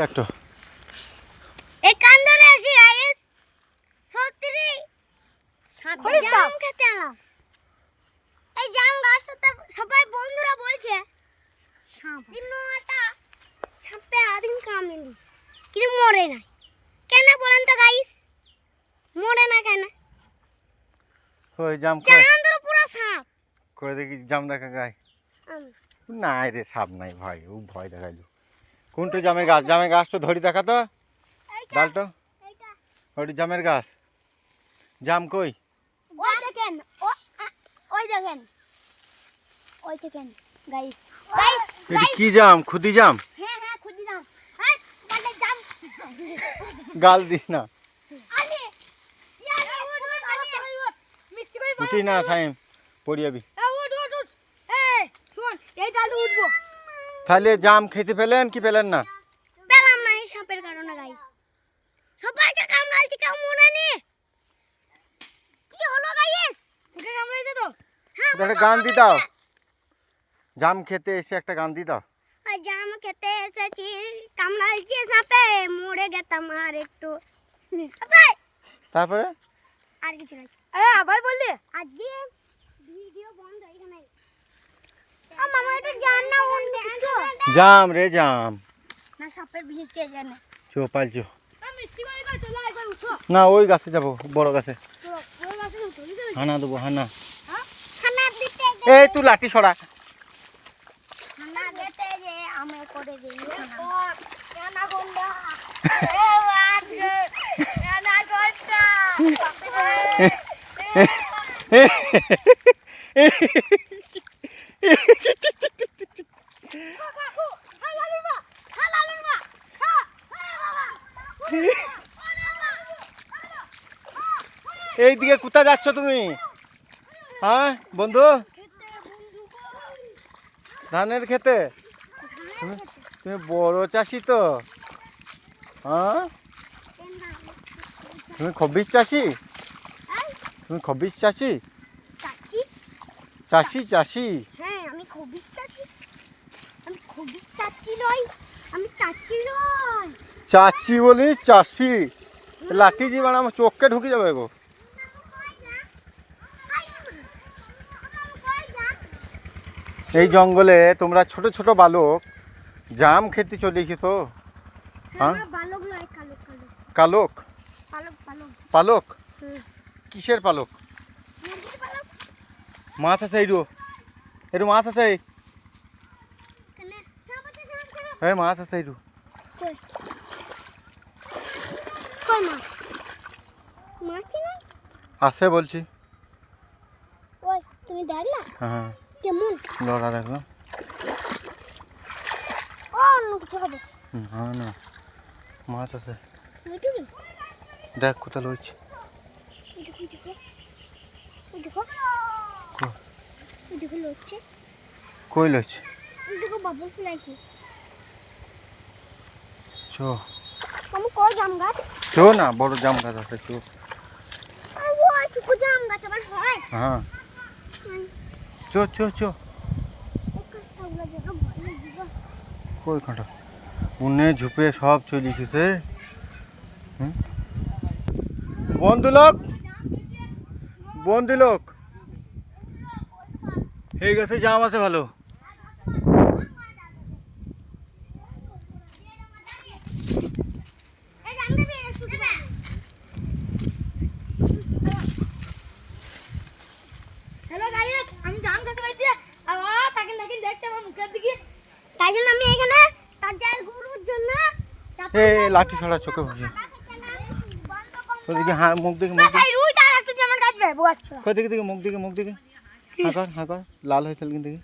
দেখো এই কান্দরে আসি গাইস সত্যি জাম খেতে এলাম। এই জাম গাছটা সবাই বন্ধুরা বলছে দিনটা সাপে আদিন কামড়ে কিন্তু মরে না কেন বলেন তো গাইস? মরে না কেন? ওই জাম চাঁদের পুরো সাপ কই দেখি জাম দেখা গায় নাই রে, সাপ নাই ভাই, ও ভয় দেখাইলো। কোনটা জামের গাছ? জামের গাছ তো ধরি দেখা তো ডালটো, ওই জামের গাছ। জাম কই? ওই দেখেন, ওই দেখেন, ওই দেখেন গাইস গাইস এটা কি জাম? খুদি জাম? হ্যাঁ হ্যাঁ খুদি জাম। হ্যাঁ মানে জাম গাল দিস না, আরে ইয়ারে উঠ মিষ্টি কই উঠি না সাইম, পড়ি যাবি। উঠ উঠ উঠ এই শুন এই ডালে উঠবো। তাহলে জাম খেতে পেলেন কি পেলেন না? পেলাম না এই সাপের কারণে গাইস। সবাইকে কামড়াইছে, কেউ মনে নেই। কি হলো গাইস? তোকে কামড়াইছে তো? হ্যাঁ একটা গান দি দাও, জাম খেতে এসে একটা গান দি দাও। জাম খেতে এসেছি কামড়াইছে সাপে মরে গেতাম আর একটু। তারপরে আর কিছু নাই। ভাই বললি আজকে ভিডিও বন্ধ এখানে। মামা একটু জান না ওন কিছু। জাম রে জাম না সাপের বিষ কে জানে। চো পালচো মিষ্টি করে কই চলো একবার উঠো। না, ওই গাছে যাবো, বড় গাছে তো ওই গাছে উঠো। হানা দেবো, হানা। হ্যাঁ খানা দিতে এই তুই লাঠি সরা। খানা দিতে যে আমি করে দেই খানা গন্ডা এ বাদ খানা গন্ডা এইদিকে কোথায় যাচ্ছ তুমি? হ্যাঁ বন্ধু, ধানের খেতে? তুমি তুমি বড় চাষি তো? হ্যাঁ তুমি খবিস চাষি? তুমি খবিস চাষি? চাচি চাষি চাষি? হ্যাঁ আমি খবিস চাচি। আমি খবিস চাচি নই, আমি চাচি নই। চাচি বলি চাষি? লাঠি জীবন আমার চোখকে ঢুকে যাবে গো। এই জঙ্গলে তোমরা ছোট ছোট বালক জাম খেতে চলে গেছো? হ্যাঁ বালক নয়, কালক কালক কালক পালক পালক। পালক? কিসের পালক? মুরগির পালক। মাছ আছে এইরু, এরু মাছ আছে? কেন সাবাতে জাম করো হ্যাঁ মাছ আছে এইরু। কই কই মাছ? মাছ না আছে বলছি। ওই তুমি দেখলা হ্যাঁ কেমন? লড়া দেখলাম। ও অন্য কিছু হবে না না, মাছ আছে। ওইটুকু দেখ কোথায় লইছে। দেখো ওই দেখো ওই দেখো লচ্ছে। কই লইছে? ওই দেখো বাবুল ফুলাইছে। চো আমি কই জাম গাছ? চো না, বড় জাম গাছ আছে, চো। ওই টুকু জাম গাছ আবার হয়? হ্যাঁ চো চো চো। কই কাঁটা উনে ঝুপে সব চলে গেছে। বন্ধু লোক, বন্ধু লোক, এই গাছে জাম আছে ভালো। হ্যালো গাইস, আমি জাম খেতে পাইছি। আর তাকে নাকি দেখতে আমার মুখের দিকে। তাই জন্য আমি এখানে তাদের গুরুর জন্য এই লাঠি ছড়া চোখে ভুজি। ওদিকে হ্যাঁ মুখ দিকে, মুখ দিকে, এই রুই তার একটু যেমন কাটবে বুঝছো? কই দিকে দিকে, মুখ দিকে, মুখ দিকে। হ্যাঁ কর লাল হয়েছিল কিন্তু দেখি।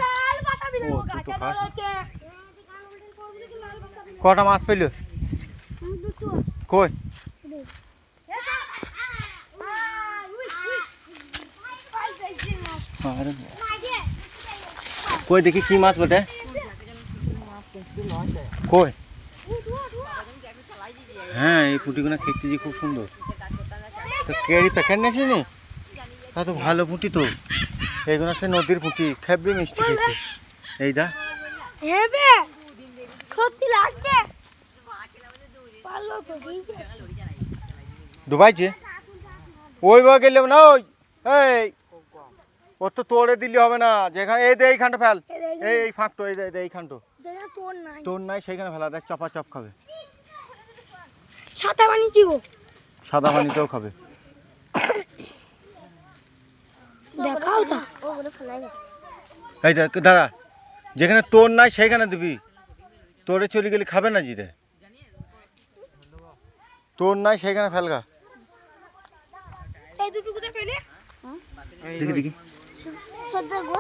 লাল পাতা বিলে ও, গাছে দুটো গাছ। আছে। কটা মাছ পেল? দুটো কই? আরে কই দেখি কি মাছ বটে? কই? হ্যাঁ এই পুঁটিগুলো খেতে যে খুব সুন্দর। তো কেড়ি প্যাকেট নিয়েছি নি? তা তো ভালো পুঁটি তো। এইগুলো সে নদীর পুঁটি, খেবি মিষ্টি খেয়েছি। এই দা হেবে সত্যি লাগছে। ডুবাইছে ওই ভাবে গেলে না ওই এই ও তো তোড়ে দিলে হবে না যেখানে এই দে এইখানটা ফেল এই ফাঁকটো এই দে এইখানটো তোর নাই সেইখানে ফেলা দেখ চপা চপ খাবে সাদা পানি কি গো সাদা পানিতেও খাবে দেখাও তো ওগুলো ফেলাই না এই দেখ দাঁড়া যেখানে তোর নাই সেইখানে দিবি তোরে চলে গেলে খাবে না জিরে তোর নাই সেইখানে ফেলগা এই দুটো কোথায় পেলে দেখি দেখি সহ্য গো